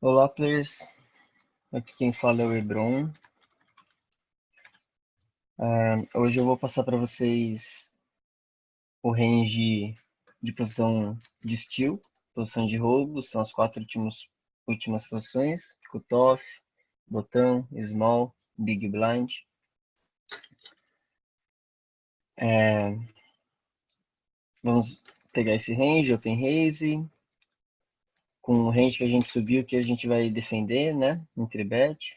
Olá, players. Aqui quem fala é o Hebron. Hoje eu vou passar para vocês o range de posição de steal, posição de roubo, são as quatro últimas posições: cutoff, botão, small, big blind. Vamos pegar esse range, open raise, com o range que a gente subiu, que a gente vai defender, né, em bet,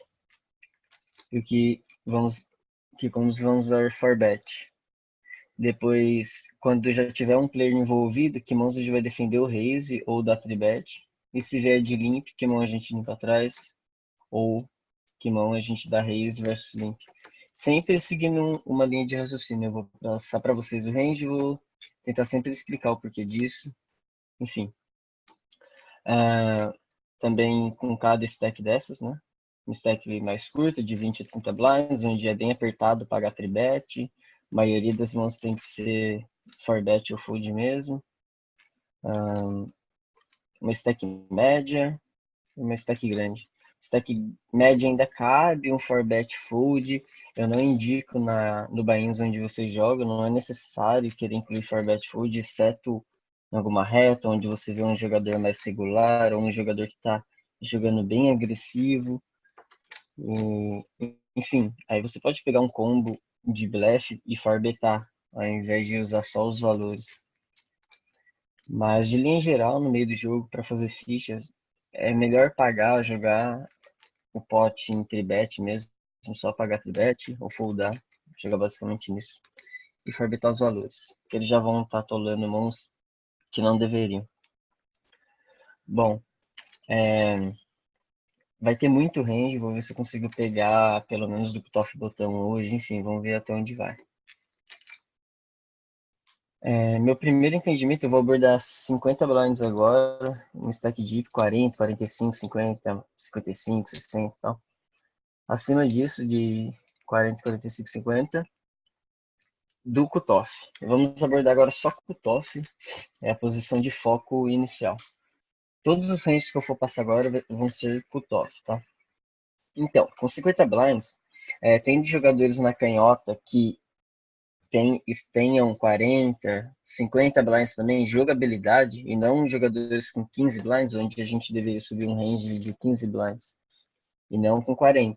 e o vamos usar for bet. Depois, quando já tiver um player envolvido, que mãos a gente vai defender o raise ou dar tribet. E se vier de limp, que mão a gente limpa atrás. Ou que mão a gente dá raise versus limp. Sempre seguindo uma linha de raciocínio. Eu vou passar para vocês o range, vou tentar sempre explicar o porquê disso. Enfim. Também com cada stack dessas, né? Um stack mais curto, de 20 a 30 blinds, onde é bem apertado pagar tribet. A maioria das mãos tem que ser for bet ou fold mesmo. Uma stack média e uma stack grande. Stack média ainda cabe um for bet fold. Eu não indico no buy-ins onde você joga, não é necessário querer incluir for bet fold, exceto em alguma reta onde você vê um jogador mais regular ou um jogador que está jogando bem agressivo. Enfim, aí você pode pegar um combo de blefe e for betar, ao invés de usar só os valores. Mas de linha geral, no meio do jogo, para fazer fichas, é melhor jogar o pote em tribet mesmo, só pagar tribet ou foldar, chega basicamente nisso. E forbetar os valores, que eles já vão estar atolando mãos que não deveriam. Bom, vai ter muito range, vou ver se eu consigo pegar pelo menos do top botão hoje, enfim, vamos ver até onde vai. Meu primeiro entendimento, eu vou abordar 50 blinds agora, um stack deep, 40, 45, 50, 55, 60 e tal. Acima disso, de 40, 45, 50, do cutoff. Vamos abordar agora só cutoff, é a posição de foco inicial. Todos os ranges que eu for passar agora vão ser cutoff, tá? Então, com 50 blinds, tem jogadores na canhota que tenham 40, 50 blinds também, jogabilidade, e não jogadores com 15 blinds, onde a gente deveria subir um range de 15 blinds, e não com 40.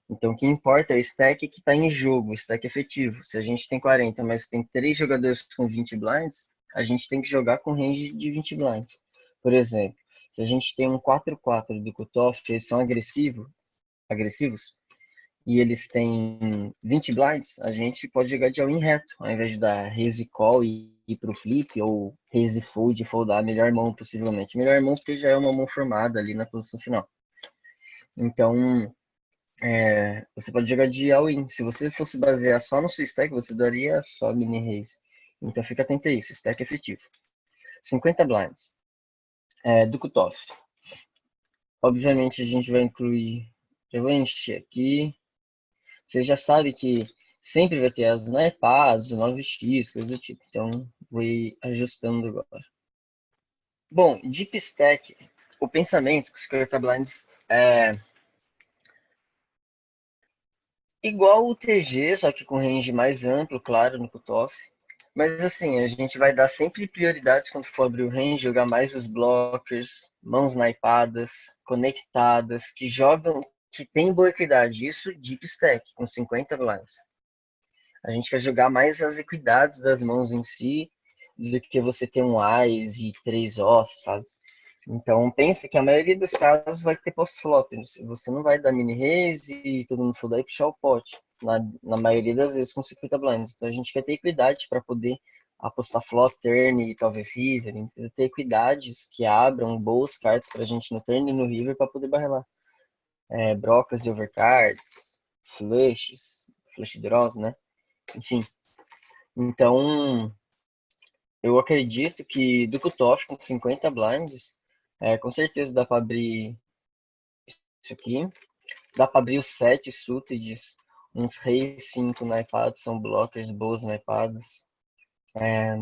Então, o que importa é o stack que está em jogo, o stack efetivo. Se a gente tem 40, mas tem 3 jogadores com 20 blinds, a gente tem que jogar com range de 20 blinds. Por exemplo, se a gente tem um 4-4 do cutoff, eles são agressivos, e eles têm 20 blinds, a gente pode jogar de all-in reto, ao invés de dar raise call e ir pro flip, ou raise fold e foldar a melhor mão possivelmente. Melhor mão porque já é uma mão formada ali na posição final. Então, você pode jogar de all-in. Se você fosse basear só no seu stack, você daria só mini raise. Então fica atento a isso, stack efetivo. 50 blinds. Do cutoff. Obviamente a gente vai incluir. Eu vou encher aqui. Você já sabe que sempre vai ter as snipadas, o 9x, coisa do tipo. Então vou ir ajustando agora. Bom, deep stack. O pensamento com 50 blinds é igual o TG, só que com range mais amplo, claro, no cutoff. Mas assim, a gente vai dar sempre prioridades quando for abrir o range, jogar mais os blockers, mãos naipadas, conectadas, que jogam, que tem boa equidade. Isso deep stack, com 50 blinds. A gente quer jogar mais as equidades das mãos em si, do que você ter um eyes e 3 off, sabe? Então pense que a maioria dos casos vai ter post-flop. Você não vai dar mini raise e todo mundo for dar e puxar o pote. Na maioria das vezes com 50 blinds. Então a gente quer ter equidade para poder apostar flop, turn e talvez river. Então, ter equidades que abram boas cartas para a gente no turn e no river para poder barrelar. Brocas e overcards, flush draws, né? Enfim. Então, eu acredito que do cutoff com 50 blinds, com certeza dá para abrir isso aqui. Dá para abrir os 7 suited, uns reis 5 naipados, são blockers, boas naipadas.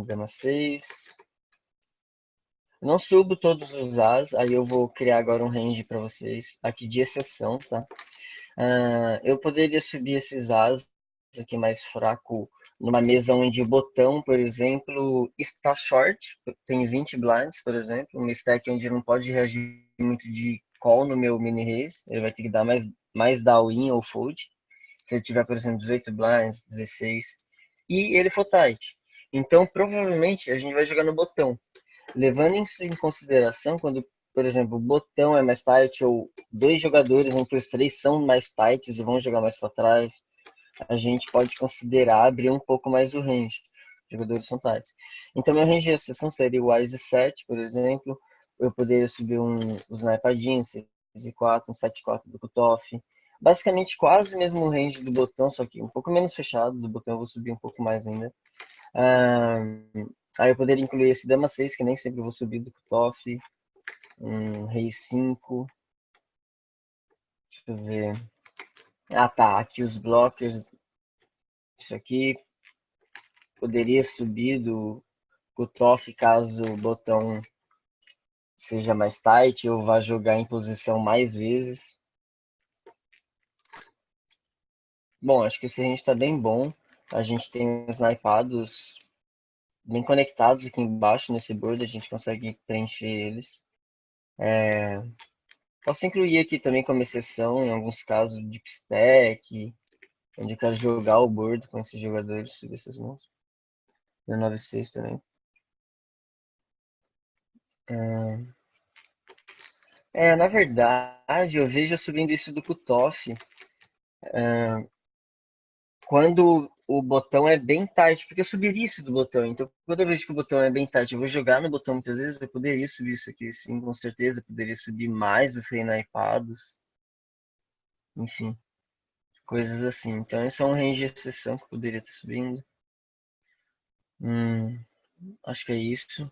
Dama 6. Eu não subo todos os As, aí eu vou criar agora um range para vocês, aqui de exceção, tá? Eu poderia subir esses As aqui mais fraco numa mesa onde o botão, por exemplo, está short, tem 20 blinds, por exemplo, um stack onde não pode reagir muito de call no meu mini raise, ele vai ter que dar mais down-in ou fold. Se ele tiver, por exemplo, 18 blinds, 16, e ele for tight. Então, provavelmente, a gente vai jogar no botão. Levando isso em consideração, quando, por exemplo, o botão é mais tight ou dois jogadores entre os três são mais tights e vão jogar mais para trás, a gente pode considerar abrir um pouco mais o range. Os jogadores são tights. Então, meu range de exceção seria o Wise 7, por exemplo. Eu poderia subir os snipadinhos, 6 e 4, um 7 e 4 do cutoff. Basicamente, quase o mesmo range do botão, só que um pouco menos fechado. Do botão eu vou subir um pouco mais ainda. Aí eu poderia incluir esse Dama 6, que nem sempre eu vou subir do cutoff. Rei 5. Deixa eu ver. Ah, tá. Aqui os blockers. Isso aqui. Poderia subir do cutoff caso o botão seja mais tight ou vá jogar em posição mais vezes. Bom, acho que esse range está bem bom. A gente tem os snipados bem conectados aqui embaixo nesse board, a gente consegue preencher eles. Posso incluir aqui também como exceção, em alguns casos, deep stack, onde eu quero jogar o board com esses jogadores, subir essas mãos. E o 9-6 também. Na verdade, eu vejo subindo isso do cutoff quando o botão é bem tight, porque eu subiria isso do botão. Então, quando eu vejo que o botão é bem tight, eu vou jogar no botão muitas vezes, eu poderia subir isso aqui, sim, com certeza. Eu poderia subir mais os reignaipados. Enfim, coisas assim. Então, esse é um range de exceção que eu poderia estar subindo. Acho que é isso.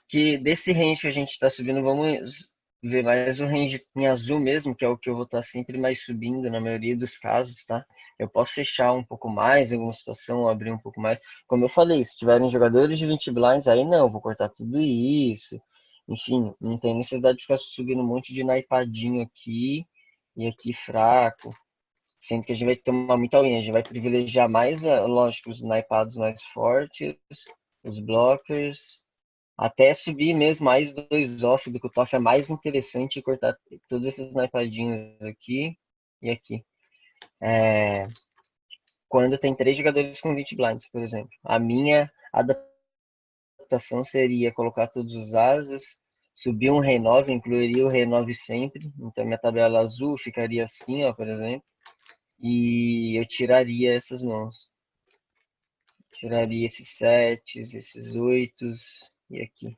Que desse range que a gente está subindo, vamos ver mais o range em azul mesmo, que é o que eu vou estar sempre mais subindo na maioria dos casos, tá? Eu posso fechar um pouco mais em alguma situação, ou abrir um pouco mais. Como eu falei, se tiverem jogadores de 20 blinds, aí não, eu vou cortar tudo isso. Enfim, não tem necessidade de ficar subindo um monte de naipadinho aqui e aqui fraco. Sendo que a gente vai tomar muita unha, a gente vai privilegiar mais, lógico, os naipados mais fortes, os blockers, até subir mesmo mais dois off do cutoff é mais interessante cortar todos esses snipadinhos aqui e aqui. Quando tem três jogadores com 20 blinds, por exemplo. A minha adaptação seria colocar todos os asas, subir um rei 9, incluiria o rei 9 sempre. Então minha tabela azul ficaria assim, ó, por exemplo. E eu tiraria essas mãos. Tiraria esses 7, esses 8 e aqui.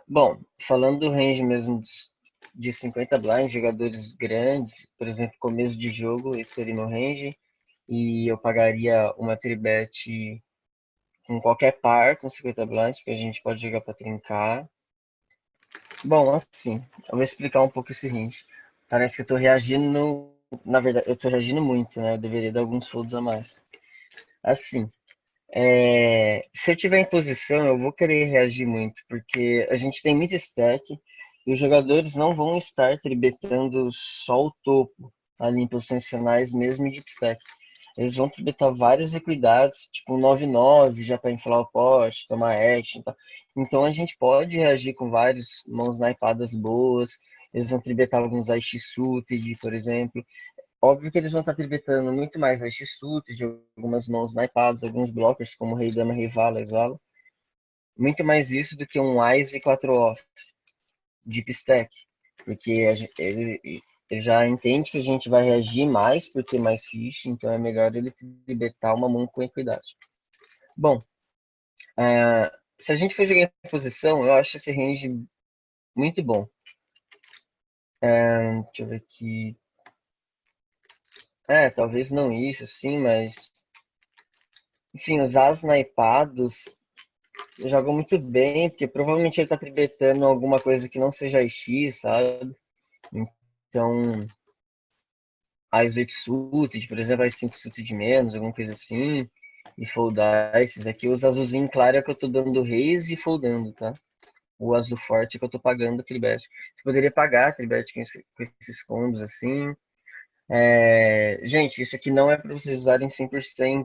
Bom, falando do range mesmo de 50 blinds, jogadores grandes, por exemplo, começo de jogo, esse seria meu range. E eu pagaria uma tribet com qualquer par com 50 blinds, porque a gente pode jogar para trincar. Bom, assim, eu vou explicar um pouco esse range. Parece que eu tô reagindo, na verdade, eu tô reagindo muito, né? Eu deveria dar alguns folds a mais. Assim, se eu tiver em posição, eu vou querer reagir muito, porque a gente tem muito stack e os jogadores não vão estar tribetando só o topo ali em posições finais, mesmo em deep stack. Eles vão tribetar vários equidades, tipo um 9-9 já para inflar o pote, tomar action e tal. Então a gente pode reagir com vários mãos naipadas boas. Eles vão tribetar alguns Aishi Suited, por exemplo. Óbvio que eles vão estar tribetando muito mais Aishi Suited, de algumas mãos naipadas, alguns blockers como Rei Dama, Rei Vala, Exala. Muito mais isso do que um Ice e 4 off, Deep Stack. Porque ele já entende que a gente vai reagir mais por ter mais ficha, então é melhor ele libertar uma mão com equidade. Bom, se a gente for jogar em posição, eu acho esse range muito bom. Deixa eu ver aqui. Talvez não isso, sim, mas. Enfim, os as naipados jogam muito bem, porque provavelmente ele tá tribetando alguma coisa que não seja X, sabe? Então, as 8 suited, por exemplo, as 5 suited de menos, alguma coisa assim. E foldar esses aqui. Os azulzinhos claro é que eu tô dando raise e foldando, tá? o azul forte que eu tô pagando o tribete. Você poderia pagar tribete com esses combos assim. Gente, isso aqui não é para vocês usarem 100%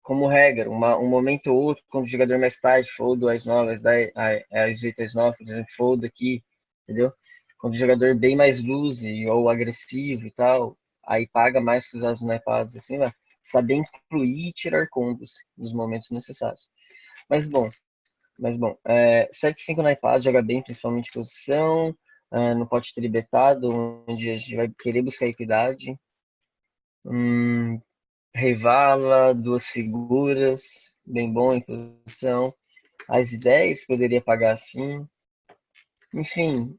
como regra. Um momento ou outro, quando o jogador mais tarde folda as 9, as 10, as 8, as 9, por exemplo, folda aqui, entendeu? Quando o jogador bem mais loose ou agressivo e tal, aí paga mais que usar as snipadas, assim, vai. Saber incluir e tirar combos nos momentos necessários. Mas bom, mas bom, 7-5 na iPad joga bem, principalmente posição, no pote tribetado, onde a gente vai querer buscar equidade. Revala, duas figuras, bem bom em posição. As ideias poderia pagar assim. Enfim,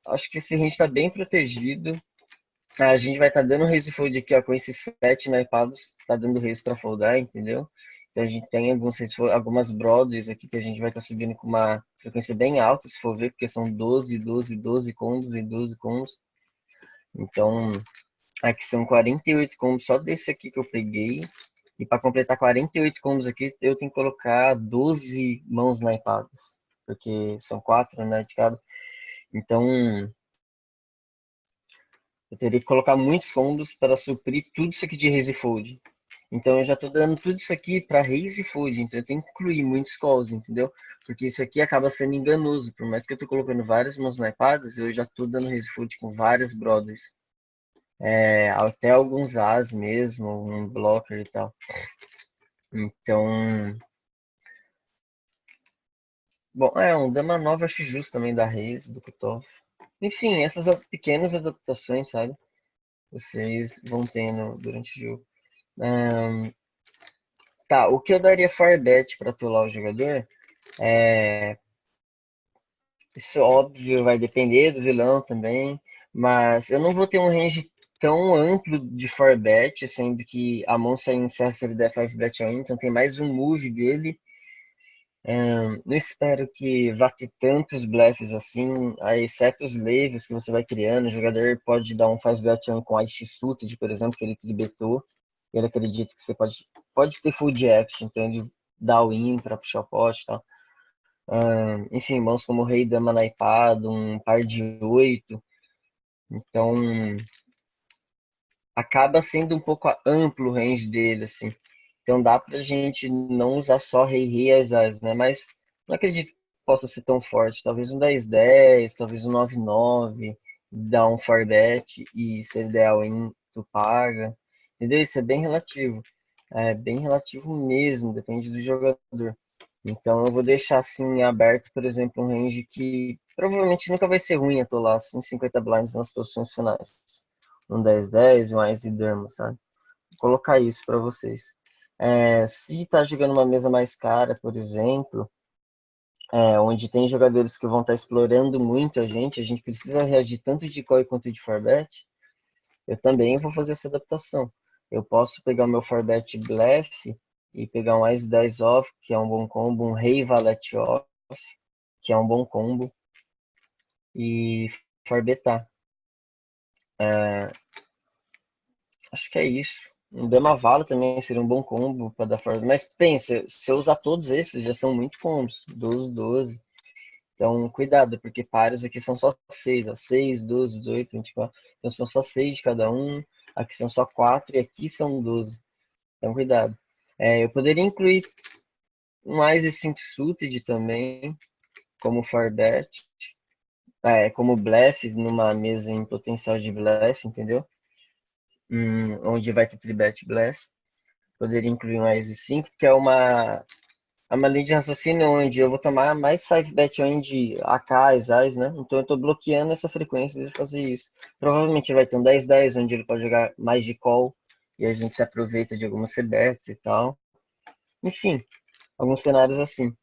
acho que esse range está bem protegido. A gente vai estar dando raise fold aqui, ó, com esses 7 naipados, tá dando raise para foldar, entendeu? Então a gente tem algumas brothers aqui que a gente vai estar subindo com uma frequência bem alta, se for ver, porque são 12, 12, 12 combos e 12 combos. Então, aqui são 48 combos só desse aqui que eu peguei. E para completar 48 combos aqui, eu tenho que colocar 12 mãos naipadas. Porque são 4, né, de cada. Então, eu teria que colocar muitos combos para suprir tudo isso aqui de raise e fold. Então, eu já estou dando tudo isso aqui para raise e fold. Então, eu tenho que incluir muitos calls, entendeu? Porque isso aqui acaba sendo enganoso. Por mais que eu estou colocando várias mãos naipadas, eu já estou dando raise e fold com várias brothers. Até alguns as mesmo, um blocker e tal. Então, bom, um Dama 9 acho justo também da Reis, do Kutov. Enfim, essas pequenas adaptações, sabe? Vocês vão tendo durante o jogo. Ahn, tá, o que eu daria Farbet pra atolar o jogador? Isso óbvio vai depender do vilão também, mas eu não vou ter um range tão amplo de Farbet, sendo que a Monster encerra se ele der 5 bet all-in, então tem mais um move dele. Não espero que vá ter tantos blefs assim, exceto os leves que você vai criando. O jogador pode dar um 5-bet com Ice Suited, por exemplo, que ele tribetou. Ele acredita que você pode ter full de action, então ele dá o win para puxar o pote e tal. Enfim, mãos como Rei, Dama naipado, um par de 8. Então, acaba sendo um pouco amplo o range dele, assim. Então dá pra gente não usar só Rei e as, né? Mas não acredito que possa ser tão forte. Talvez um 10-10, talvez um 9-9, dá um 4-bet e se ele der all-in, tu paga. Entendeu? Isso é bem relativo. É bem relativo mesmo, depende do jogador. Então eu vou deixar assim aberto, por exemplo, um range que provavelmente nunca vai ser ruim atolar assim 50 blinds nas posições finais. Um 10-10, um Ice e Dama, sabe? Vou colocar isso para vocês. Se tá jogando uma mesa mais cara, por exemplo, onde tem jogadores que vão estar explorando muito a gente precisa reagir tanto de call quanto de forbet, eu também vou fazer essa adaptação. Eu posso pegar o meu forbet bluff e pegar um Ice 10 off, que é um bom combo, um Rei Valete off, que é um bom combo, e forbetar. Acho que é isso. Um Dama Vala também seria um bom combo para dar forward. Mas pensa, se eu usar todos esses, já são muito combos. 12, 12. Então, cuidado, porque pares aqui são só 6. Ó, 6, 12, 18, 24. Então, são só 6 de cada um. Aqui são só 4 e aqui são 12. Então, cuidado. Eu poderia incluir um Ice 5 Suited também, como Farbet. Como Bluff, numa mesa em potencial de Bluff, entendeu? Onde vai ter Tribet Bluff. Poderia incluir um Ice 5, que é uma linha de raciocínio onde eu vou tomar mais 5 bet on de AKs, AIs, né? Então eu estou bloqueando essa frequência de fazer isso. Provavelmente vai ter um 10-10, onde ele pode jogar mais de call, e a gente se aproveita de algumas C-bets e tal. Enfim, alguns cenários assim.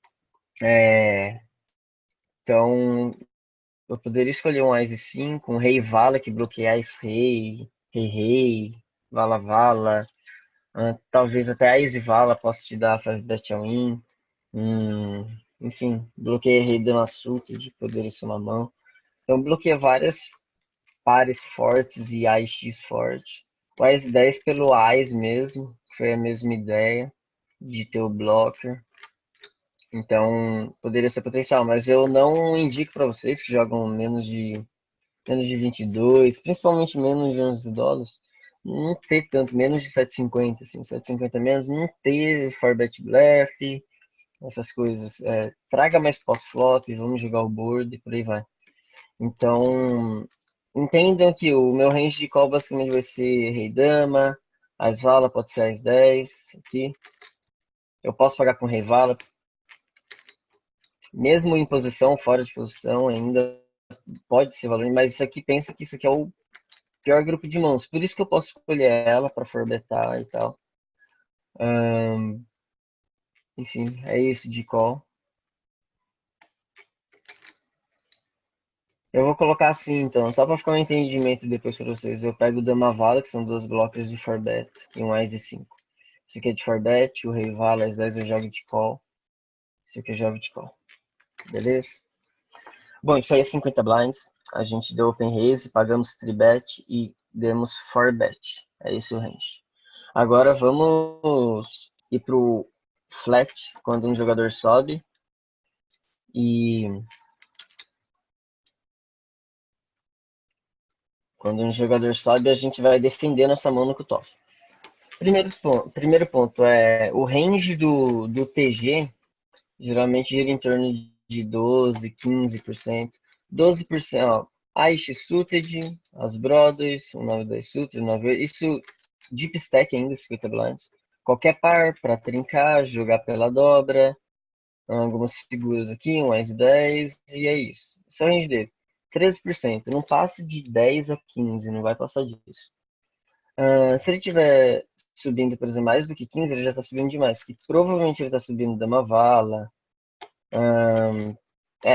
Então, eu poderia escolher um Ice 5, um Rei Vala que bloqueia Ice Rei, Rei Rei, Vala Vala. Talvez até a Ice Vala possa te dar 5 bet on. Enfim, bloqueia Rei Dama de poderia ser uma mão. Então bloqueia várias pares fortes e AX forte. O AIS 10 pelo AIS mesmo, foi a mesma ideia de ter o blocker. Então, poderia ser potencial, mas eu não indico para vocês que jogam menos de 22, principalmente menos de US$ 11, não ter tanto, menos de 7,50, assim, 7,50 menos, não ter for bet bluff, essas coisas. Traga mais pós-flop, vamos jogar o board e por aí vai. Então, entendam que o meu range de call basicamente vai ser rei-dama, as-vala pode ser as-10 aqui. Eu posso pagar com rei-vala, mesmo em posição, fora de posição, ainda pode ser valor, mas isso aqui pensa que isso aqui é o pior grupo de mãos. Por isso que eu posso escolher ela para forbetar e tal. Enfim, é isso de call. Eu vou colocar assim, então, só para ficar um entendimento depois para vocês. Eu pego o Dama Vala, que são duas blocos de forbet, e um Ás de 5. Esse aqui é de forbet, o Rei Vala, as 10 eu jogo de call. Esse aqui eu jogo de call. Beleza? Bom, isso aí é 50 blinds. A gente deu open raise, pagamos 3bet e demos 4bet. É esse o range. Agora vamos ir pro flat, quando um jogador sobe. E quando um jogador sobe, a gente vai defender nossa mão no cutoff. Primeiro ponto é o range do TG, geralmente gira em torno de 12, 15%. 12%, ó, Aish Suited, as Brothers, o 92 Suited, 98, isso deep stack ainda, 50 blinds. Qualquer par para trincar, jogar pela dobra, algumas figuras aqui, um mais 10, e é isso. Esse é o range dele. 13%, não passa de 10 a 15, não vai passar disso. Se ele tiver subindo, por exemplo, mais do que 15, ele já está subindo demais. Que provavelmente ele está subindo Dama Vala.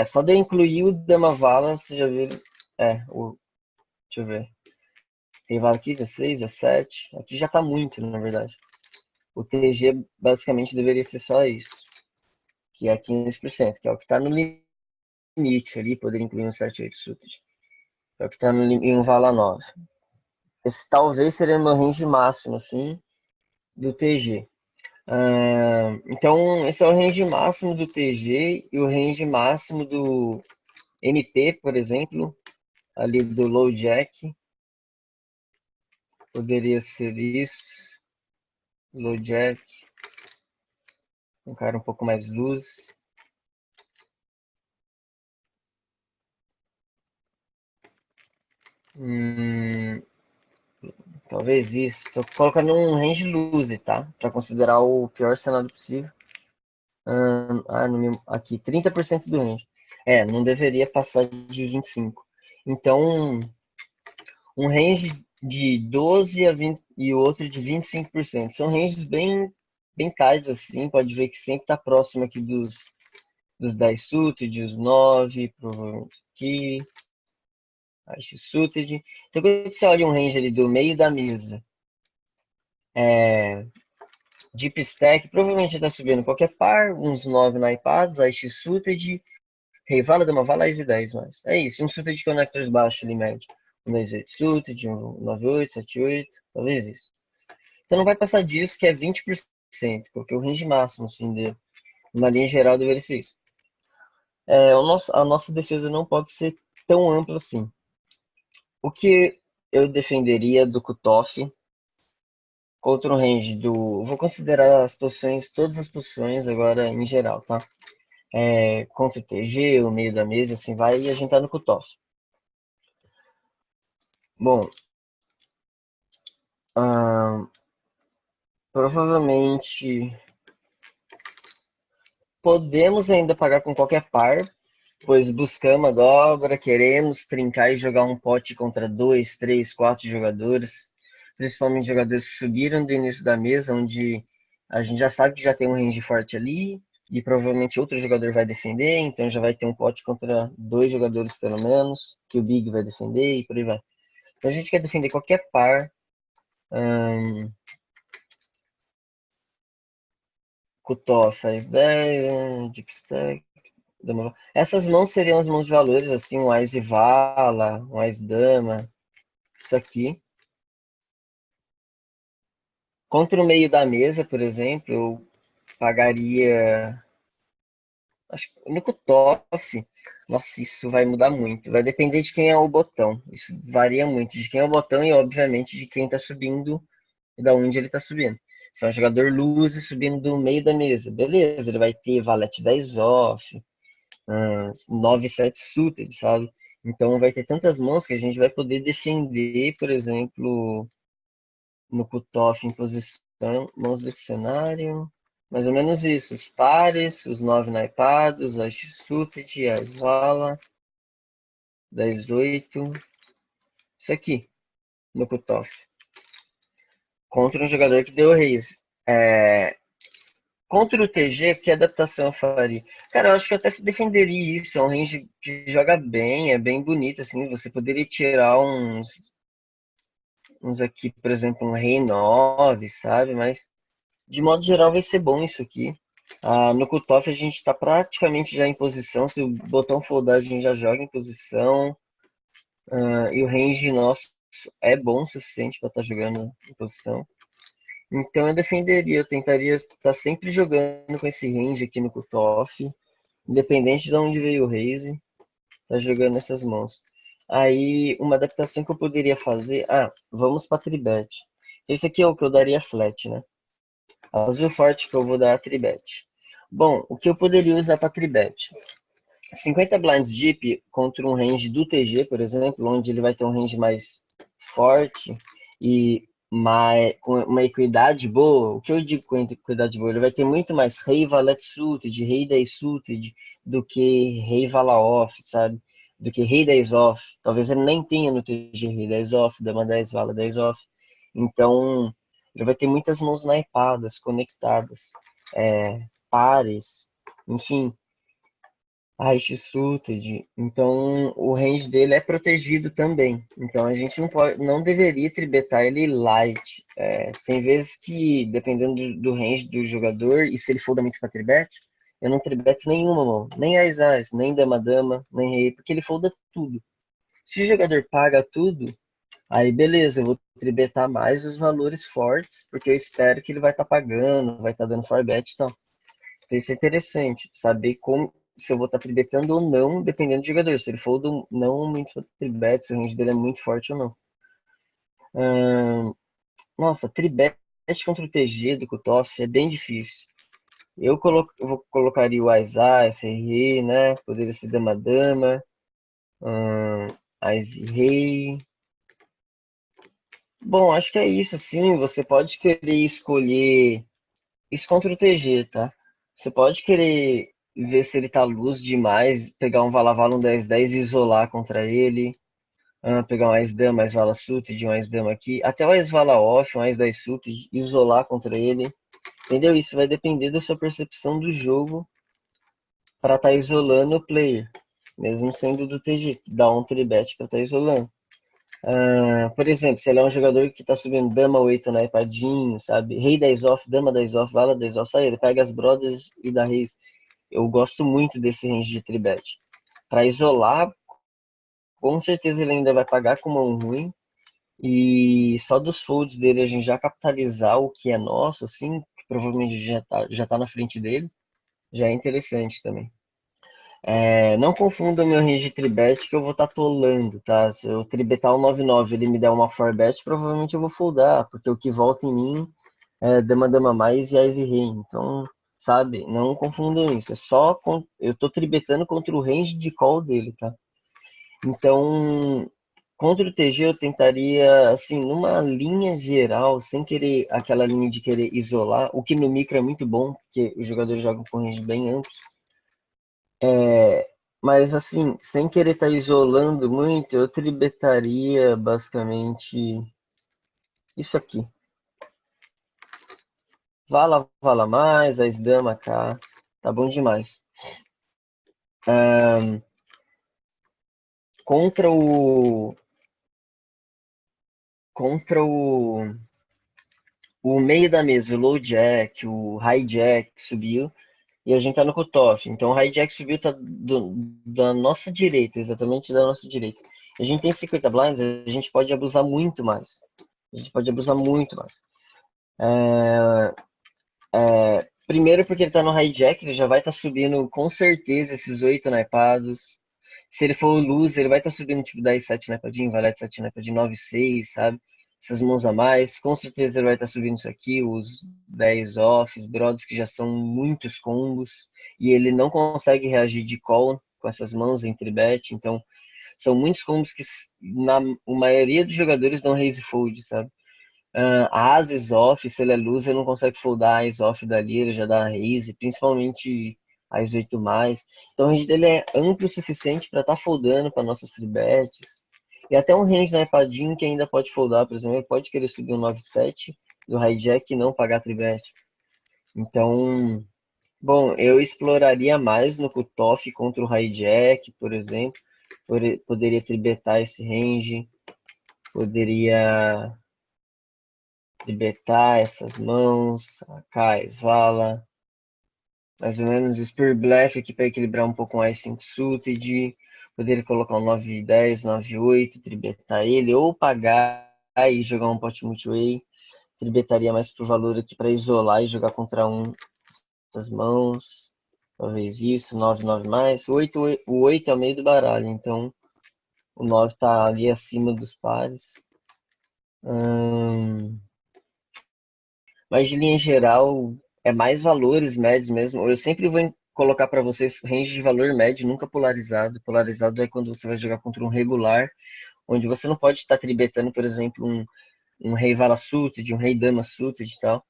Só de eu incluir o Dama Vala, você já viu. Deixa eu ver. Tem Vala aqui, 16, 17. Aqui já está muito, na verdade. O TG basicamente deveria ser só isso. Que é 15%, que é o que está no limite ali, poderia incluir um 7, 8 suited. É o que está em um Vala 9. Esse talvez seria meu range máximo, assim, do TG. Então, esse é o range máximo do TG e o range máximo do MP, por exemplo, ali do low jack. Poderia ser isso. Low jack. Um cara um pouco mais luz. Talvez isso. Estou colocando um range loose, tá? Para considerar o pior cenário possível. Aqui, 30% do range. Não deveria passar de 25. Então, um range de 12 a 20 e o outro de 25%. São ranges bem tights assim, pode ver que sempre está próximo aqui dos 10 suited, os 9, provavelmente aqui, acho suited. Então quando você olha um range ali do meio da mesa, deep stack, provavelmente está subindo qualquer par, uns 9 naipados, acho suited, rei vala, dama vala, as e 10 mais. É isso, um suited connectors baixo ali médio. Um 10-8 suited, um 9-8, 7-8, talvez isso. Então não vai passar disso, que é 20%, porque o range máximo, assim, na linha geral deveria ser isso. A nossa defesa não pode ser tão ampla assim. O que eu defenderia do cutoff contra o range do... Vou considerar as posições, todas as posições agora em geral, tá? Contra o TG, o meio da mesa, assim vai, e a gente tá no cutoff. Bom, provavelmente podemos ainda pagar com qualquer par, pois buscamos a dobra, queremos trincar e jogar um pote contra 2, 3, 4 jogadores, principalmente jogadores que subiram do início da mesa, onde a gente já sabe que já tem um range forte ali, e provavelmente outro jogador vai defender, então já vai ter um pote contra 2 jogadores pelo menos, que o Big vai defender e por aí vai. Então a gente quer defender qualquer par, Kutó faz 10, Deep Stack. Essas mãos seriam as mãos de valores, assim, um Ás e Vala, um Ás Dama, isso aqui. Contra o meio da mesa, por exemplo, eu pagaria Acho que no cutoff, nossa, isso vai mudar muito. Vai depender de quem é o botão. Isso varia muito de quem é o botão e, obviamente, de quem está subindo e da onde ele está subindo. Se é um jogador loose subindo do meio da mesa, beleza, ele vai ter valete 10 off, 9 7 suited, sabe? Então vai ter tantas mãos que a gente vai poder defender, por exemplo, no cutoff em posição, mãos desse cenário. Mais ou menos isso. Os pares, os 9 naipados, as suited, as vala, 10 8. Isso aqui, no cutoff. Contra um jogador que deu raise. Contra o TG, que adaptação eu faria? Cara, eu acho que eu até defenderia isso. É um range que joga bem, é bem bonito, assim. Você poderia tirar uns aqui, por exemplo, um rei 9, sabe? Mas, de modo geral, vai ser bom isso aqui. No cutoff a gente está praticamente já em posição. Se o botão foldar, a gente já joga em posição. E o range nosso é bom o suficiente para estar jogando em posição. Então eu defenderia, eu tentaria estar sempre jogando com esse range aqui no cutoff, independente de onde veio o raise, tá jogando essas mãos. Aí uma adaptação que eu poderia fazer, vamos para tribet. Esse aqui é o que eu daria flat, né? Azul forte que eu vou dar tribet. Bom, o que eu poderia usar para tribet? 50 blinds deep contra um range do TG, por exemplo, onde ele vai ter um range mais forte e com uma equidade boa. O que eu digo com equidade boa? Ele vai ter muito mais rei valete suited, rei 10 suited do que rei vala off, sabe? Do que rei 10 off. Talvez ele nem tenha no TG rei 10 off, dama 10, vala 10 off. Então, ele vai ter muitas mãos naipadas, conectadas, pares, enfim. Suited. Então o range dele é protegido também. Então a gente não deveria tribetar ele light. Tem vezes que, dependendo do range do jogador, e se ele for da muito para tribet, eu não tribeto nenhuma mão. Nem as, nem dama-dama, nem rei, porque ele folda tudo. Se o jogador paga tudo, aí beleza, eu vou tribetar mais os valores fortes, porque eu espero que ele vai estar pagando, vai estar dando 4bet e tal. Então isso é interessante, saber como, se eu vou estar tribetando ou não, dependendo do jogador. Se ele for do não muito tribet, se o range dele é muito forte ou não. Nossa, tribet contra o TG do Kutoff é bem difícil. Eu colocaria o Aizai, Rei, né? Poderia ser Dama-Dama, Rei. Bom, acho que é isso, assim. Você pode querer escolher. Isso contra o TG, tá? Você pode querer ver se ele tá luz demais, pegar um Valavala, um 10-10 e isolar contra ele. Pegar um Ais-Dama, mais Vala Suited, um Ais-Dama aqui. Até o Ais-Vala Off, um Ais-10 Suited, isolar contra ele. Entendeu? Isso vai depender da sua percepção do jogo para estar isolando o player. Mesmo sendo do TG, dá um tribet para estar isolando. Por exemplo, se ele é um jogador que tá subindo dama 8 na ipadinho, sabe? Rei 10 off, dama 10 off, vala 10 off, sai, ele pega as brothers e dá reis. Eu gosto muito desse range de tribet. Para isolar, com certeza ele ainda vai pagar com mão ruim. E só dos folds dele a gente já capitalizar o que é nosso, assim, que provavelmente já tá na frente dele, já é interessante também. Não confunda o meu range de tribet que eu vou estar tolando, tá? Se eu tribetar o 9-9 e ele me der uma 4bet, provavelmente eu vou foldar, porque o que volta em mim é dama, dama mais e ás e rei. Então, sabe, não confundam isso. Eu tô tribetando contra o range de call dele, tá? Então, contra o TG eu tentaria, assim, numa linha geral, sem querer aquela linha de querer isolar, o que no micro é muito bom, porque os jogadores jogam com range bem amplo. Mas assim, sem querer estar isolando muito, eu tribetaria basicamente isso aqui. Vala, vala mais, as dama cá. Tá bom demais. Contra o. Contra o meio da mesa, o low jack, o high jack subiu. E a gente tá no cutoff. Então o high jack subiu tá da nossa direita, exatamente da nossa direita. A gente tem 50 blinds, a gente pode abusar muito mais. A gente pode abusar muito mais. Primeiro porque ele tá no hijack, ele já vai estar subindo com certeza esses 8 naipados. Se ele for o loser, ele vai estar subindo tipo 10, 7 naipadinho, valete 7 naipadinho, 9, 6, sabe? Essas mãos a mais. Com certeza ele vai estar subindo isso aqui, os 10 offs, brothers que já são muitos combos. E ele não consegue reagir de call com essas mãos entre bet. Então, são muitos combos que na a maioria dos jogadores dão raise fold, sabe? Ases off, se ele é loser, não consegue foldar as off dali, ele já dá raise, principalmente as 8 mais. Então o range dele é amplo o suficiente para estar foldando para nossas tribets. E até um range na ipadinho que ainda pode foldar, por exemplo, ele pode querer subir um 9-7 do hijack e não pagar tribet. Então, bom, eu exploraria mais no cutoff contra o hijack, por exemplo. Poderia tribetar esse range, poderia libertar essas mãos, a Kais Vala, mais ou menos Spear Bluff aqui para equilibrar um pouco mais 5 suited, poderia colocar um 9-10, 9-8, tribetar ele, ou pagar e jogar um pot multiway, tribetaria mais pro valor aqui para isolar e jogar contra um essas mãos, talvez isso, 9-9 mais, o 8 é o meio do baralho, então o 9 tá ali acima dos pares. Mas de linha geral, é mais valores médios mesmo. Eu sempre vou colocar para vocês range de valor médio, nunca polarizado. Polarizado é quando você vai jogar contra um regular, onde você não pode estar tribetando, por exemplo, um rei vala suited, um rei dama suited e tal.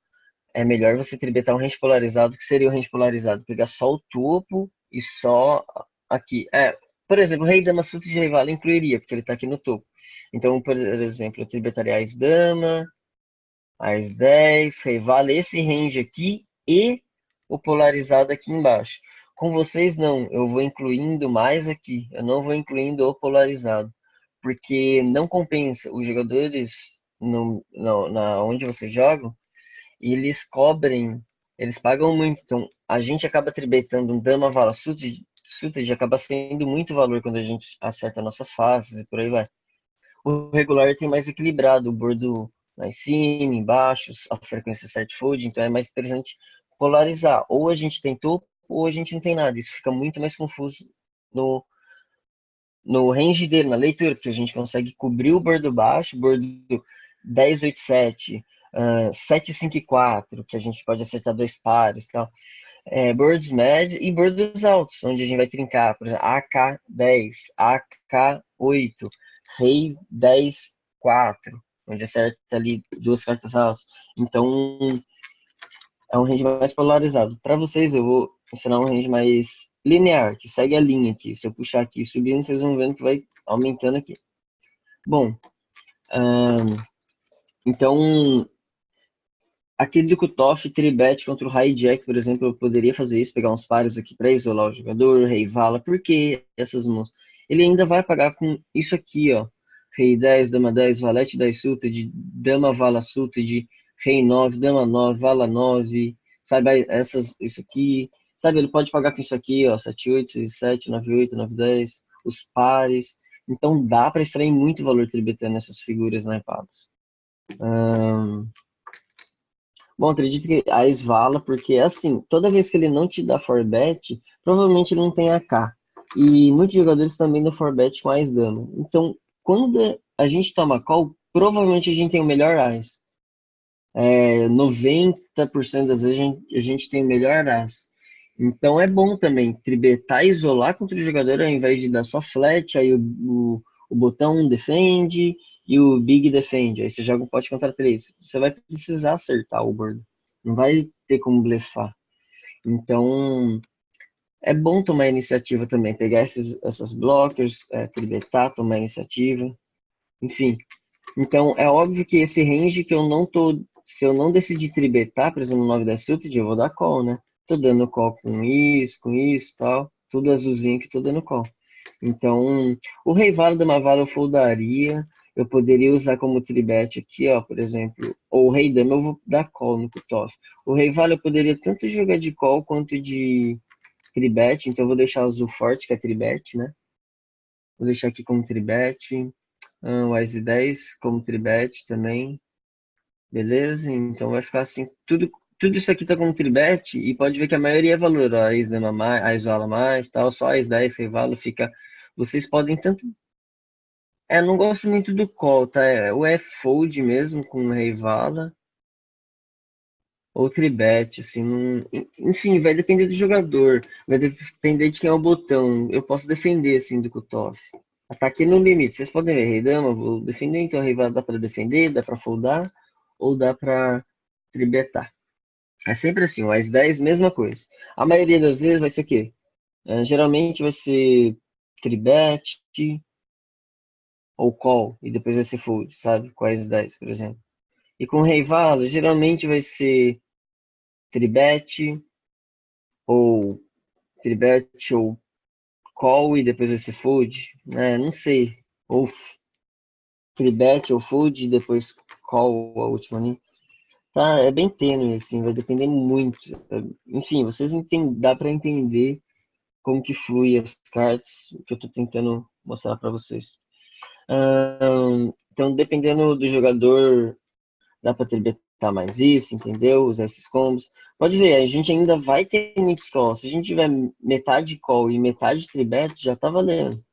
É melhor você tribetar um range polarizado, que seria o range polarizado, pegar só o topo e só aqui. Por exemplo, o rei dama suited de rei vala incluiria, porque ele está aqui no topo. Então, por exemplo, eu tribetaria as dama, as 10, rei vale esse range aqui e o polarizado aqui embaixo. Com vocês não, eu vou incluindo mais aqui, eu não vou incluindo o polarizado, porque não compensa. Os jogadores na onde vocês jogam, eles cobrem, eles pagam muito, então a gente acaba tribetando um dama vala suited acaba sendo muito valor quando a gente acerta nossas faces e por aí vai. O regular tem mais equilibrado, o bordo lá em cima, embaixo, a frequência certa fold, então é mais interessante polarizar. Ou a gente tem topo, ou a gente não tem nada. Isso fica muito mais confuso no, no range dele, na leitura, porque a gente consegue cobrir o bordo baixo, bordo 10-8-7, 7-5-4, que a gente pode acertar dois pares e tal. Boards médios e boards altos, onde a gente vai trincar, por exemplo, AK10, AK8, Rei 10-4, onde acerta ali duas cartas altas. Então, é um range mais polarizado. Para vocês, eu vou ensinar um range mais linear, que segue a linha aqui. Se eu puxar aqui e subindo, vocês vão vendo que vai aumentando aqui. Bom, então, aquele do cutoff, tribet contra o hijack, por exemplo, eu poderia fazer isso, pegar uns pares aqui para isolar o jogador, rei vala, por que essas mãos? Ele ainda vai pagar com isso aqui, ó. Rei 10, dama 10, valete 10 suited, dama vala suited, rei 9, dama 9, vala 9, sabe, isso aqui. Sabe, ele pode pagar com isso aqui, ó, 7, 8, 6, 7, 9, 8, 9, 10, os pares. Então dá para extrair muito valor tribetando essas figuras naipadas. Bom, acredito que a Svala, porque assim, toda vez que ele não te dá 4bet, provavelmente ele não tem AK. E muitos jogadores também dão 4bet com Ás Dama. Então, quando a gente toma call, provavelmente a gente tem o melhor Ás. 90% das vezes a gente tem o melhor Ás. Então é bom também tribetar e isolar contra o jogador ao invés de dar só flat, aí o botão defende e o big defende. Aí você joga um pote contra três. Você vai precisar acertar o board. Não vai ter como blefar. Então é bom tomar iniciativa também. Pegar essas blockers, tribetar, tomar iniciativa. Enfim. Então é óbvio que esse range que eu não tô. Se eu não decidir tribetar, por exemplo, no 9 10 suited, eu vou dar call, né? Tô dando call com isso, tal. Tudo azulzinho que tô dando call. Então, o rei vala da Mavala eu foldaria. Eu poderia usar como tribet aqui, ó, por exemplo. Ou o rei dama eu vou dar call no cutoff. O rei vala eu poderia tanto jogar de call quanto de tribet. Então, eu vou deixar azul forte, que é tribet, né? Vou deixar aqui como tribet. O As-10 como tribet também. Beleza? Então vai ficar assim, tudo tudo isso aqui tá como tribet e pode ver que a maioria é valor, a ex-dama mais, a ex-vala mais, tal, só a ex-10, rei-valo fica... Vocês podem tanto... não gosto muito do call, tá? Ou é fold mesmo com rei-vala, ou tribet, assim, enfim, vai depender do jogador, vai depender de quem é o botão. Eu posso defender, assim, do cutoff. Ataque no limite. Vocês podem ver, rei dama, vou defender, então rei dá para defender, dá para foldar, ou dá para tribetar. É sempre assim, o As-10, mesma coisa. A maioria das vezes vai ser o quê? Geralmente vai ser tribet ou call, e depois vai ser fold, sabe? Com As-10, por exemplo. E com rei vala, geralmente vai ser tribet ou ou call e depois vai ser fold, né? Não sei. Ou tribet ou fold e depois call a última linha. Tá, é bem tênue, assim, vai depender muito. Enfim, vocês dá para entender como que flui as cartas, o que eu estou tentando mostrar para vocês. Então, dependendo do jogador, dá para tribetar mais isso, entendeu? Usar esses combos. Pode ver, a gente ainda vai ter muitos calls. Se a gente tiver metade call e metade tribet, já tá valendo.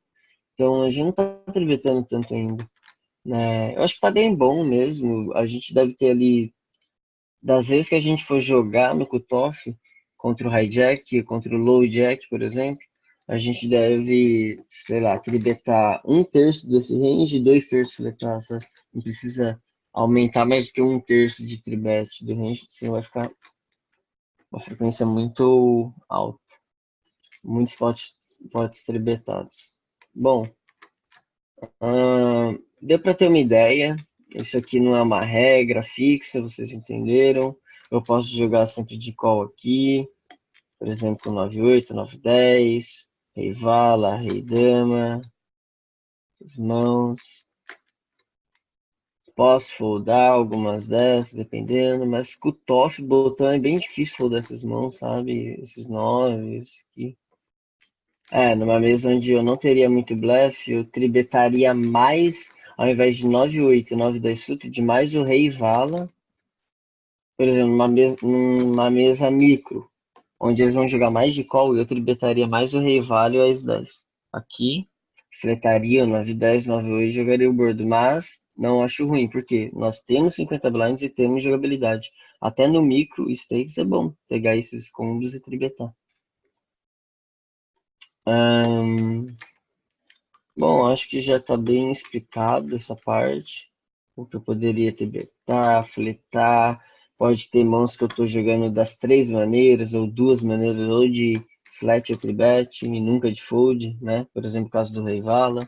Então, a gente não tá tribetando tanto ainda, né? Eu acho que tá bem bom mesmo. A gente deve ter ali, das vezes que a gente for jogar no cutoff contra o hijack, contra o low jack, por exemplo, a gente deve, sei lá, tribetar um terço desse range e dois terços fletar, sabe? Não precisa aumentar mais do que um terço de tribet do range, senão vai ficar uma frequência muito alta. Muitos potes tribetados. Bom, deu para ter uma ideia. Isso aqui não é uma regra fixa, vocês entenderam. Eu posso jogar sempre de call aqui, por exemplo, 9-8, 9-10, rei vala, rei dama, as mãos. Posso foldar algumas dessas, dependendo, mas cutoff, botão é bem difícil foldar essas mãos, sabe? Esses 9 aqui. Numa mesa onde eu não teria muito blefe, eu tribetaria mais, ao invés de 9-8, 9-10 suited, de mais o rei vala. Por exemplo, numa mesa micro, onde eles vão jogar mais de call, eu tribetaria mais o rei vala e o as-10. Aqui, fletaria o 9-10, 9-8 e jogaria o bordo, mas não acho ruim, porque nós temos 50 blinds e temos jogabilidade. Até no micro, stakes é bom pegar esses combos e tribetar. Bom, acho que já está bem explicado essa parte. O que eu poderia tribetar, fletar. Pode ter mãos que eu estou jogando das três maneiras, ou duas maneiras, ou de flat ou tribet, e nunca de fold, né? Por exemplo, o caso do rei vala,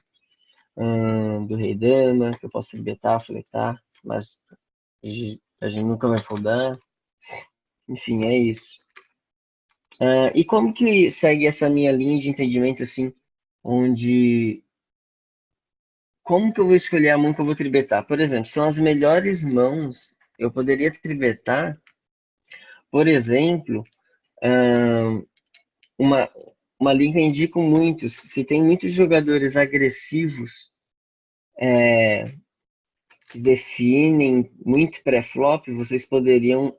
do rei dama, que eu posso tribetar, fletar, mas a gente nunca vai foldar. Enfim, é isso. E como que segue essa minha linha de entendimento, assim, onde como que eu vou escolher a mão que eu vou tribetar? Por exemplo, são as melhores mãos. Eu poderia tribetar, por exemplo, ahn, uma, uma linha que eu indico muitos. Se tem muitos jogadores agressivos que definem muito pré-flop, vocês poderiam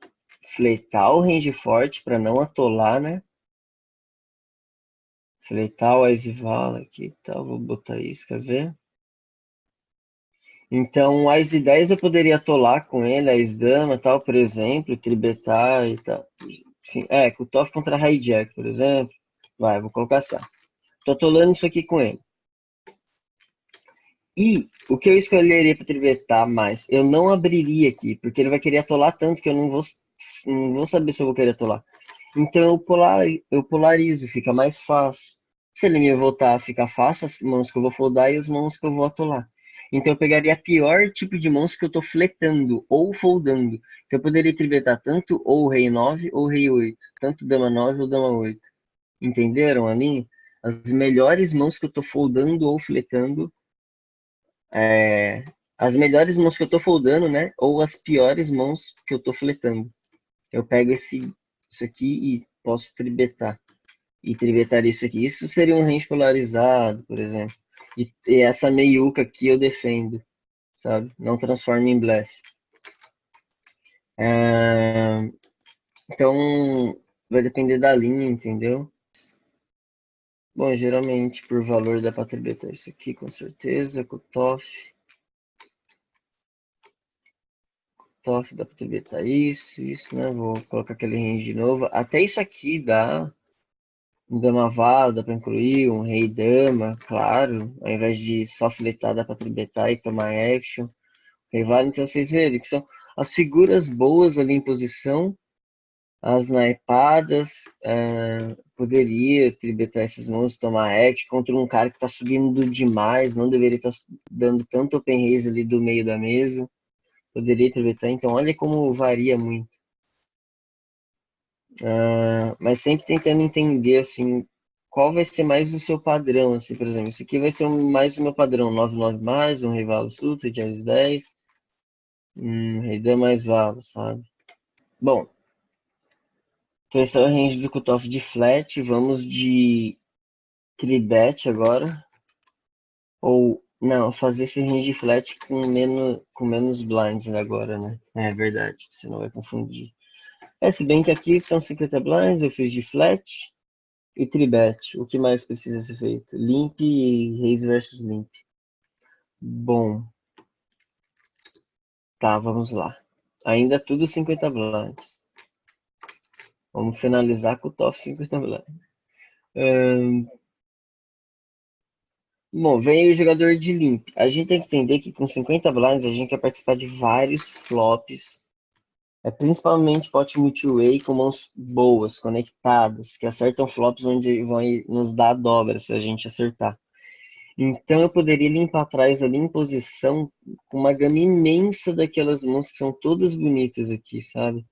fletar o range forte para não atolar, né? Fletar o Ás e Vala aqui, tá? Vou botar isso, quer ver? Então, o Ás e 10 eu poderia atolar com ele, Ás dama, tal, por exemplo, tribetar e tal. Enfim, cutoff contra hijack, por exemplo. Vai, vou colocar assim. Tô atolando isso aqui com ele. E o que eu escolheria para tribetar mais? Eu não abriria aqui, porque ele vai querer atolar tanto que eu não vou saber se eu vou querer atolar. Então eu polarizo, fica mais fácil. Se ele me voltar, fica fácil as mãos que eu vou foldar e as mãos que eu vou atolar. Então eu pegaria a pior tipo de mãos que eu estou fletando ou foldando. Então eu poderia tribetar tanto ou rei 9 ou rei 8, tanto dama 9 ou dama 8. Entenderam a linha? As melhores mãos que eu estou foldando ou fletando, as melhores mãos que eu estou foldando, né? Ou as piores mãos que eu estou fletando. Eu pego isso aqui e posso tribetar. E tribetar isso aqui. Isso seria um range polarizado, por exemplo. E essa meiuca aqui eu defendo, sabe? Não transforma em blefe. Então, vai depender da linha, entendeu? Bom, geralmente por valor dá para tributar isso aqui, com certeza. Cutoff dá para tributar isso, né? Vou colocar aquele range de novo. Até isso aqui dá. Um dama vala, dá para incluir. Um rei dama, claro. Ao invés de só filetar, dá para tributar e tomar action. Rei vala, então vocês verem que são as figuras boas ali em posição. As naipadas, poderia tributar esses monstros, tomar act contra um cara que está subindo demais, não deveria estar dando tanto open raise ali do meio da mesa, poderia tributar, então olha como varia muito. Mas sempre tentando entender, assim, qual vai ser mais o seu padrão, assim, por exemplo, esse aqui vai ser mais o meu padrão, 9-9 mais, um rei valo sutra, de Ares 10, rei dama mais valo, sabe? Bom, então esse é o range do cutoff de flat, vamos de tribet agora, ou não, fazer esse range flat com menos blinds agora, né? É verdade, senão vai confundir. Se bem que aqui são 50 blinds, eu fiz de flat e tribet. O que mais precisa ser feito? Limp e raise versus limp. Bom, tá, vamos lá. Ainda tudo 50 blinds. Vamos finalizar com o top 50 blinds. Bom, vem o jogador de limp. A gente tem que entender que com 50 blinds a gente quer participar de vários flops. Principalmente pot multi-way com mãos boas, conectadas, que acertam flops onde vão nos dar a dobra se a gente acertar. Então eu poderia limpar atrás ali em posição com uma gama imensa daquelas mãos que são todas bonitas aqui, sabe?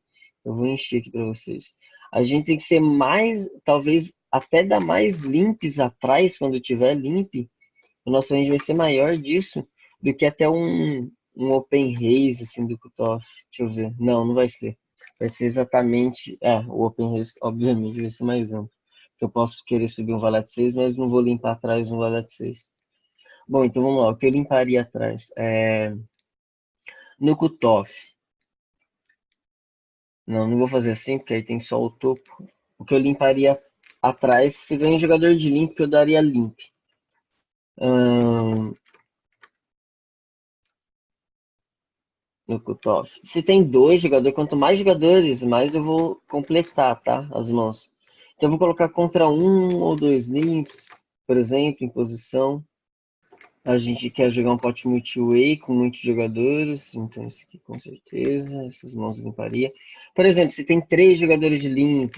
Eu vou encher aqui para vocês. A gente tem que ser mais, talvez até dar mais limps atrás quando tiver limp. O nosso range vai ser maior disso do que até um open raise assim do cutoff. Deixa eu ver. Não, não vai ser. Vai ser exatamente. O open raise, obviamente, vai ser mais amplo. Eu posso querer subir um valete 6, mas não vou limpar atrás um valete 6. Bom, então vamos lá. O que eu limparia atrás? No cutoff. Não, não vou fazer assim, porque aí tem só o topo. O que eu limparia atrás, se vem um jogador de limp, que eu daria limp. No cutoff. Se tem dois jogadores, quanto mais jogadores, mais eu vou completar, tá? As mãos. Então eu vou colocar contra um ou dois limps, por exemplo, em posição. A gente quer jogar um pot multi-way com muitos jogadores, então isso aqui com certeza, essas mãos eu limparia. Por exemplo, se tem três jogadores de limp,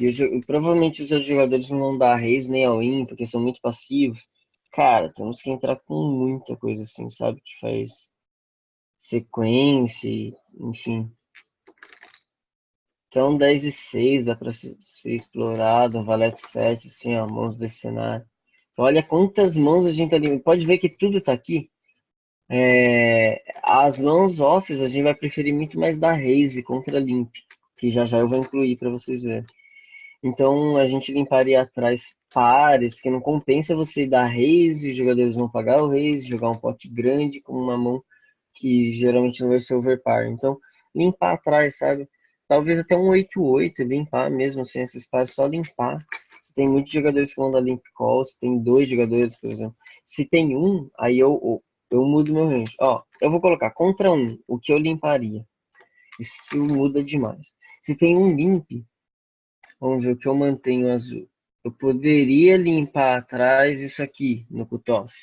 provavelmente os outros jogadores não vão dar raise nem all in, porque são muito passivos. Cara, temos que entrar com muita coisa assim, sabe? Que faz sequência, enfim. Então 10 e 6 dá para ser explorado, um valete 7, assim, ó, mãos desse cenário. Então, olha quantas mãos a gente ali. Pode ver que tudo tá aqui. As mãos offs a gente vai preferir muito mais da raise contra limp, que já já eu vou incluir para vocês verem. Então a gente limparia atrás pares, que não compensa você dar raise, os jogadores vão pagar o raise, jogar um pote grande com uma mão que geralmente não vai ser overpar. Então, limpar atrás, sabe? Talvez até um 8-8, limpar mesmo sem esses pares, só limpar. Se tem muitos jogadores que vão dar limp call, se tem dois jogadores, por exemplo. Se tem um, aí eu mudo meu range. Ó, eu vou colocar contra um, o que eu limparia. Isso muda demais. Se tem um limp, vamos ver o que eu mantenho azul. Eu poderia limpar atrás isso aqui no cutoff,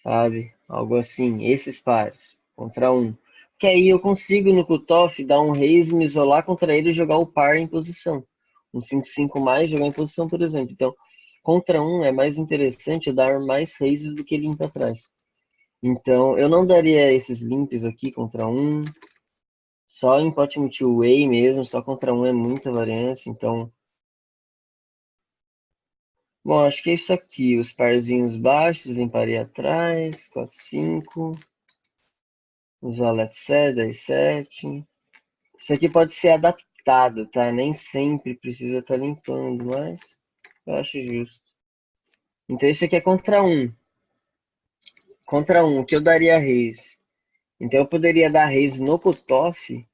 sabe? Algo assim, esses pares, contra um. Que aí eu consigo no cutoff dar um raise, me isolar contra ele e jogar o par em posição. Um 5-5 mais, jogar em posição, por exemplo. Então, contra um é mais interessante eu dar mais raises do que limpa atrás. Então, eu não daria esses limps aqui contra um. Só em pot multi-way mesmo, só contra um é muita variância. Então, bom, acho que é isso aqui. Os parzinhos baixos, limparia atrás. 4, 5. Os valete 7, 10, 7. Isso aqui pode ser adaptado, tá? Nem sempre precisa estar limpando, mas eu acho justo. Então, isso aqui é contra um. Contra um, que eu daria raise. Então, eu poderia dar raise no cutoff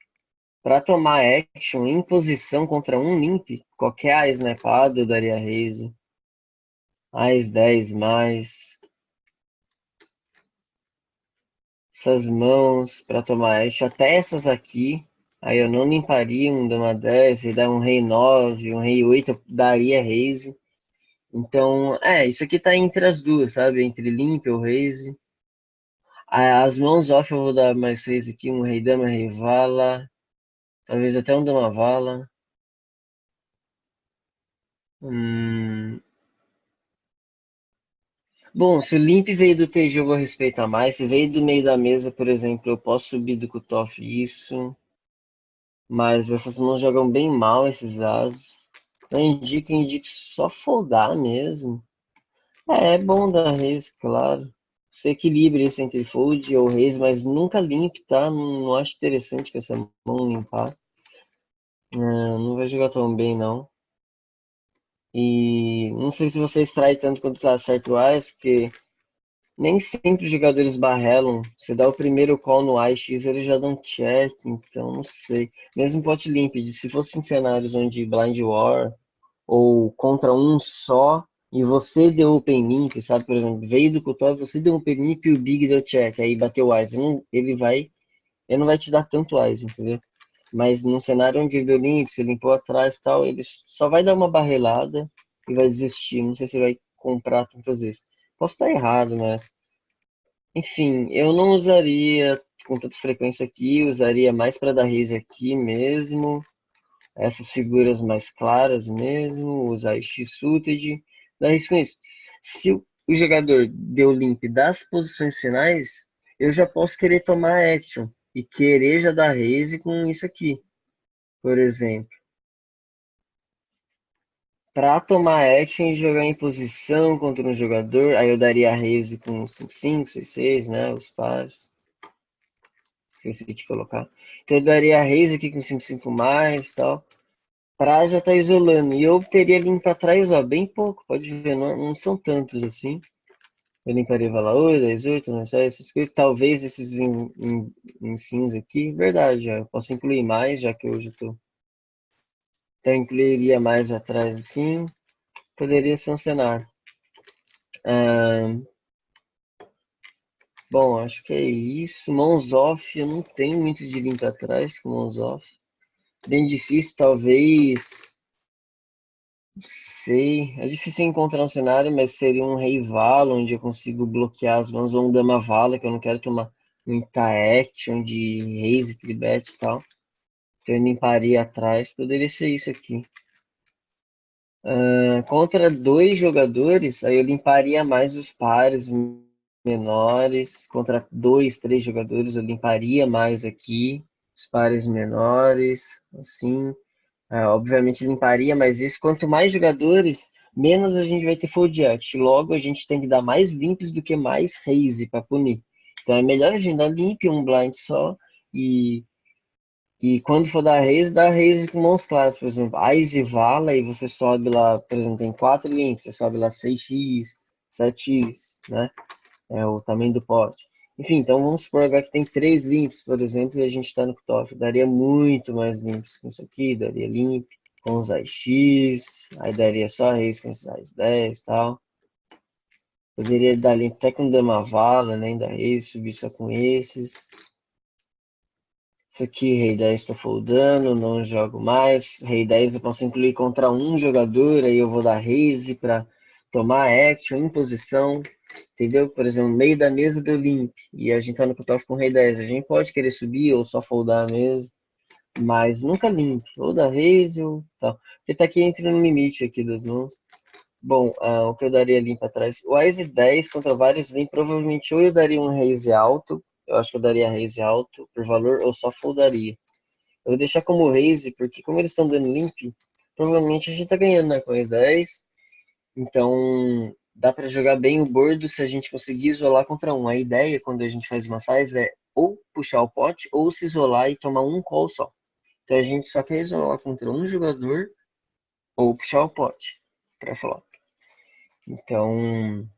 Para tomar action em posição contra um limp, qualquer A snapado eu daria raise. As 10 mais. Essas mãos para tomar action, até essas aqui. Aí eu não limparia um dama 10, e dar um rei 9, um rei 8, eu daria raise. Então, isso aqui tá entre as duas, sabe? Entre limp ou raise. As mãos off eu vou dar mais raise aqui, um rei dama, rei vala. Talvez até um dama vala. Bom, se o limp veio do TG eu vou respeitar mais. Se veio do meio da mesa, por exemplo, eu posso subir do cutoff isso. Mas essas mãos jogam bem mal esses ases. Então indico só foldar mesmo. É bom dar raise, claro. Você equilibra isso entre fold ou raise, mas nunca limpe, tá? Não acho interessante que essa mão limpar. Não vai jogar tão bem, não. E não sei se você extrai tanto quanto você acerta o Ice, porque nem sempre os jogadores barrelam. Você dá o primeiro call no AX, eles já dão check, então não sei. Mesmo pot limpid, se fosse em cenários onde blind war ou contra um só e você deu open limp, sabe? Por exemplo, veio do cutoff, você deu open limp e o big deu check, aí bateu o ice. Ele não vai te dar tanto ice, entendeu? Mas num cenário onde ele deu limp, você limpou atrás e tal, ele só vai dar uma barrelada e vai desistir. Não sei se vai comprar tantas vezes. Posso estar errado, mas enfim, eu não usaria com tanta frequência aqui, usaria mais para dar raise aqui mesmo, essas figuras mais claras mesmo, usar X-Suited, dar raise com isso. Se o jogador deu limp das posições finais, eu já posso querer tomar action e querer já dar raise com isso aqui, por exemplo. Para tomar action e jogar em posição contra um jogador, aí eu daria raise com 5-5, 6-6, né, os pares. Esqueci de colocar. Então eu daria raise aqui com 5-5 mais e tal. Pra já tá isolando. E eu teria limpo pra trás, ó, bem pouco. Pode ver, não são tantos assim. Eu limparia vala 8, 10, 8, não sei, essas coisas. Talvez esses em cinza aqui. Verdade, ó, eu posso incluir mais, já que hoje eu tô. Então eu incluiria mais atrás assim. Poderia ser um cenário. Bom, acho que é isso. Mãos off, eu não tenho muito de limpo atrás com mãos off. Bem difícil, talvez. Não sei. É difícil encontrar um cenário, mas seria um rei vala, onde eu consigo bloquear as mãos, ou um dama vala, que eu não quero tomar muita action de reis e tribete e tal. Então eu limparia atrás. Poderia ser isso aqui. Contra dois jogadores, aí eu limparia mais os pares menores. Contra dois, três jogadores, eu limparia mais aqui. Os pares menores, assim. Obviamente limparia, mas isso, quanto mais jogadores, menos a gente vai ter fold out. Logo, a gente tem que dar mais limps do que mais raise para punir. Então é melhor a gente dar limp um blind só e quando for dar raise com mãos claras, por exemplo, Ice e Vala, e você sobe lá, por exemplo, tem 4 limps, você sobe lá 6x, 7x, né? É o tamanho do pote. Enfim, então vamos supor agora que tem 3 limps, por exemplo, e a gente está no cutoff. Daria muito mais limps com isso aqui, daria limp com os AX, aí daria só raise com esses AX 10 e tal. Poderia dar limp até com dama vala, né? Da raise, subir só com esses. Isso aqui, rei 10 estou foldando, não jogo mais. Rei 10 eu posso incluir contra um jogador, aí eu vou dar raise para tomar action em posição, entendeu? Por exemplo, no meio da mesa deu limp e a gente tá no cutoff com rei 10. A gente pode querer subir ou só foldar mesmo, mas nunca limp. Ou dá raise ou tal. Porque tá aqui entre no limite aqui das mãos. Bom, o que eu daria limp atrás? O Ace 10 contra vários limp, provavelmente ou eu daria um raise alto, eu acho que eu daria raise alto por valor, ou só foldaria. Eu vou deixar como raise, porque como eles estão dando limp, provavelmente a gente tá ganhando, né, com Ace 10. Então, dá para jogar bem o bordo se a gente conseguir isolar contra um. A ideia, quando a gente faz uma size, é ou puxar o pote, ou se isolar e tomar um call só. Então a gente só quer isolar contra um jogador, ou puxar o pote, para falar. Então,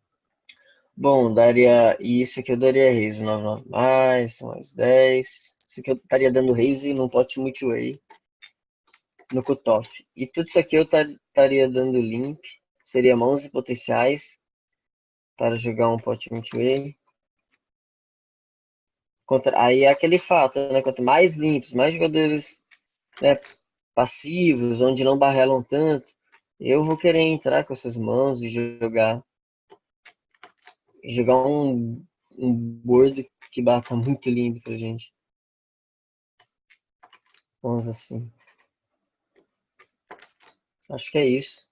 bom, daria isso aqui, eu daria raise 99 mais 10. Isso aqui eu estaria dando raise num pot multiway no cutoff. E tudo isso aqui eu estaria dando limp. Seria mãos e potenciais para jogar um pot multiway. Aí é aquele fato, né? Quanto mais limpos, mais jogadores, né, passivos, onde não barrelam tanto, eu vou querer entrar com essas mãos e jogar um board que bata muito lindo pra gente. Vamos assim. Acho que é isso.